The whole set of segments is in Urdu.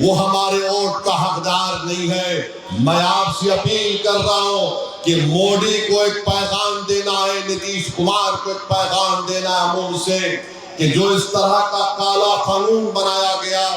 وہ ہمارے ووٹ کا حقدار نہیں ہے۔ میں آپ سے اپیل کر رہا ہوں کہ مودی کو ایک پیغام دینا ہے، نتیش کمار کو ایک پیغام دینا ہے امور سے، کہ جو اس طرح کا کالا قانون بنایا گیا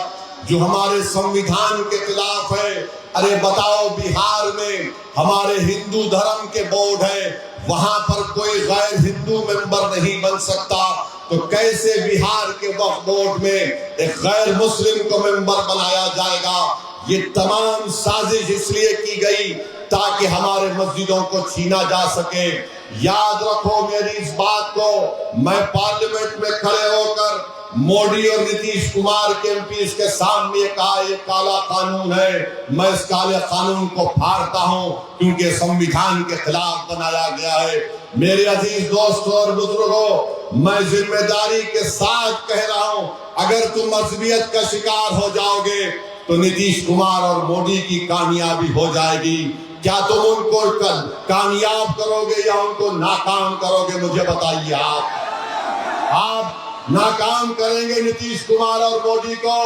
جو ہمارے سنویدھان کے خلاف ہے۔ ارے بتاؤ، بہار میں ہمارے ہندو دھرم کے بورڈ ہے، وہاں پر کوئی غیر ہندو ممبر نہیں بن سکتا، تو کیسے بہار کے وقف بورڈ میں ایک غیر مسلم کو ممبر بنایا جائے گا؟ یہ تمام سازش اس لیے کی گئی تاکہ ہمارے مسجدوں کو چھینا جا سکے۔ یاد رکھو میری اس بات کو، میں پارلیمنٹ میں کھڑے ہو کر مودی اور نتیش کمار کے ایم پیز کے سامنے کہا یہ کالا قانون ہے، میں اس کالے قانون کو پھاڑتا ہوں کیونکہ سنویدھان کے خلاف بنایا گیا ہے۔ میرے عزیز دوستوں اور بزرگوں، میں ذمہ داری کے ساتھ کہہ رہا ہوں، اگر تم عصبیت کا شکار ہو جاؤ گے تو نتیش کمار اور مودی کی کامیابی ہو جائے گی۔ کیا تم ان کو کامیاب کرو گے یا ان کو ناکام کرو گے؟ مجھے بتائیے۔ آپ ناکام کریں گے نتیش کمار اور مودی کو۔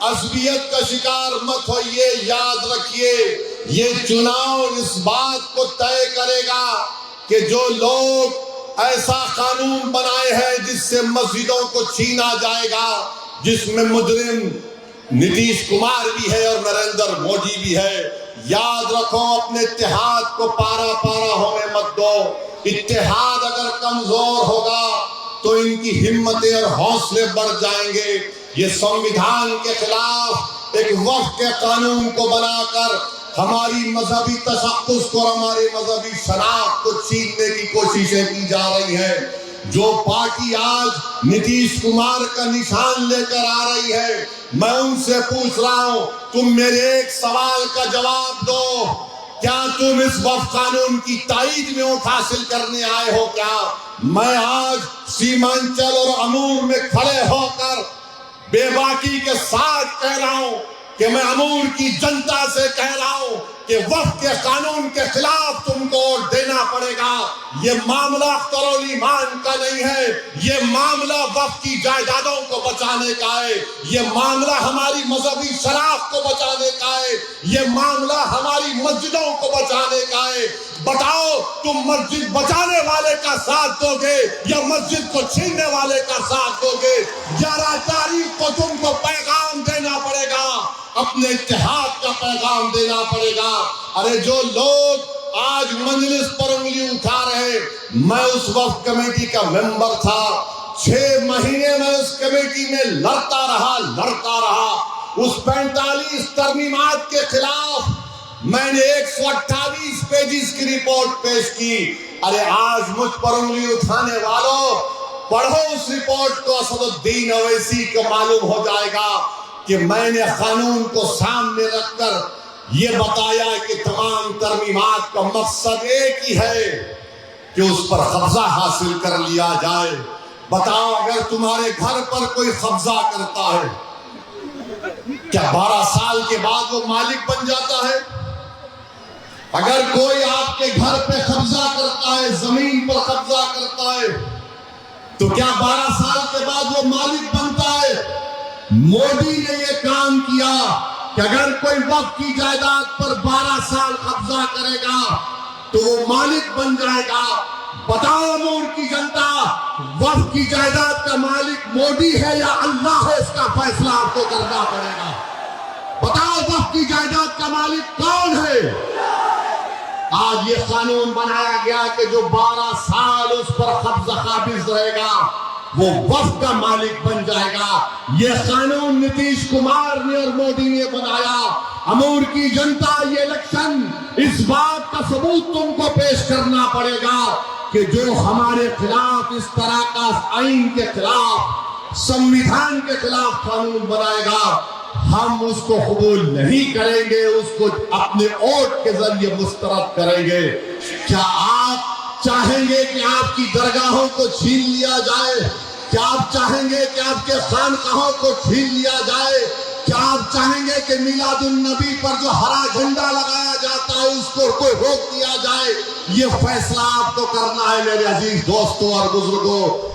عصبیت کا شکار مت ہوئیے، یاد رکھیے یہ چناؤ اس بات کو طے کرے گا کہ جو لوگ ایسا قانون بنائے ہیں جس سے مسجدوں کو چھینا جائے گا، جس میں مجرم نتیش کمار بھی ہے اور نریندر مودی بھی ہے، یاد رکھو اپنے اتحاد کو پارا پارا ہونے مت دو۔ اتحاد اگر کمزور ہوگا تو ان کی ہمتیں اور حوصلے بڑھ جائیں گے۔ یہ سنویدھان کے خلاف ایک وقف کے قانون کو بنا کر ہماری مذہبی تشخص کو اور ہماری مذہبی شناخت کو چھیننے کی کوششیں کی جا رہی ہیں۔ جو پارٹی آج نتیش کمار کا نشان لے کر آ رہی ہے، میں ان سے پوچھ رہا ہوں، تم میرے ایک سوال کا جواب دو، کیا تم اس وقف قانون کی تائید میں ووٹ حاصل کرنے آئے ہو کیا؟ میں آج سیمانچل اور امور میں کھڑے ہو کر بے باکی کے ساتھ کہہ رہا ہوں کہ میں امور کی جنتا سے کہہ رہا ہوں کہ وقف کے قانون کے خلاف تم کو ووٹ دینا پڑے گا۔ یہ معاملہ اختر الایمان کا نہیں ہے، یہ معاملہ وقف کی جائیدادوں کو بچانے کا ہے، یہ معاملہ ہماری مذہبی شناخت کو بچانے کا ہے، یہ معاملہ ہماری مسجدوں کو بچانے کا ہے۔ بتاؤ، تم مسجد بچانے والے کا ساتھ دو گے یا مسجد کو چھیننے والے کا ساتھ دو گے؟ 11 تاریخ کو تم کو پیغام دینا پڑے گا، اپنے اتحاد کا پیغام دینا پڑے گا۔ ارے جو لوگ آج مجلس پر انگلی اٹھا رہے، میں اس وقت کمیٹی کا ممبر تھا، 6 مہینے میں اس کمیٹی میں لڑتا رہا۔ اس 45 ترمیمات کے خلاف میں نے 128 پیجز کی رپورٹ پیش کی۔ ارے آج مجھ پر انگلی اٹھانے والوں، پڑھو اس رپورٹ کو، اسد الدین اویسی کو معلوم ہو جائے گا کہ میں نے قانون کو سامنے رکھ کر یہ بتایا کہ تمام ترمیمات کا مقصد ایک ہی ہے کہ اس پر قبضہ حاصل کر لیا جائے۔ بتاؤ، اگر تمہارے گھر پر کوئی قبضہ کرتا ہے، کیا 12 سال کے بعد وہ مالک بن جاتا ہے؟ اگر کوئی آپ کے گھر پہ قبضہ کرتا ہے، زمین پر قبضہ کرتا ہے، تو کیا 12 سال کے بعد وہ مالک بنتا ہے؟ مودی نے یہ کام کیا کہ اگر کوئی وقف کی جائیداد پر 12 سال قبضہ کرے گا تو وہ مالک بن جائے گا۔ بتاؤ امور کی جنتا، وقف کی جائیداد کا مالک مودی ہے یا اللہ ہے؟ اس کا فیصلہ آپ کو کرنا پڑے گا۔ بتاؤ وقف کی جائیداد کا مالک کون ہے؟ آج یہ قانون بنایا گیا کہ جو 12 سال اس پر قبضہ قابض رہے گا وہ وقف کا مالک بن جائے گا۔ یہ قانون نتیش کمار نے اور مودی نے بنایا۔ امور کی جنتا، یہ الیکشن اس بات کا ثبوت تم کو پیش کرنا پڑے گا کہ جو ہمارے خلاف اس طرح کا آئین کے خلاف، سنویدھان کے خلاف قانون بنائے گا، ہم اس کو قبول نہیں کریں گے، اس کو اپنے ووٹ کے ذریعے مسترد کریں گے۔ کیا آپ چاہیں گے کہ آپ کی درگاہوں کو چھین لیا جائے؟ کیا آپ چاہیں گے کہ آپ کے خانقاہوں کو چھین لیا جائے؟ کیا آپ چاہیں گے کہ میلاد النبی پر جو ہرا جھنڈا لگایا جاتا ہے اس کو کوئی روک دیا جائے؟ یہ فیصلہ آپ کو کرنا ہے میرے عزیز دوستوں اور بزرگوں۔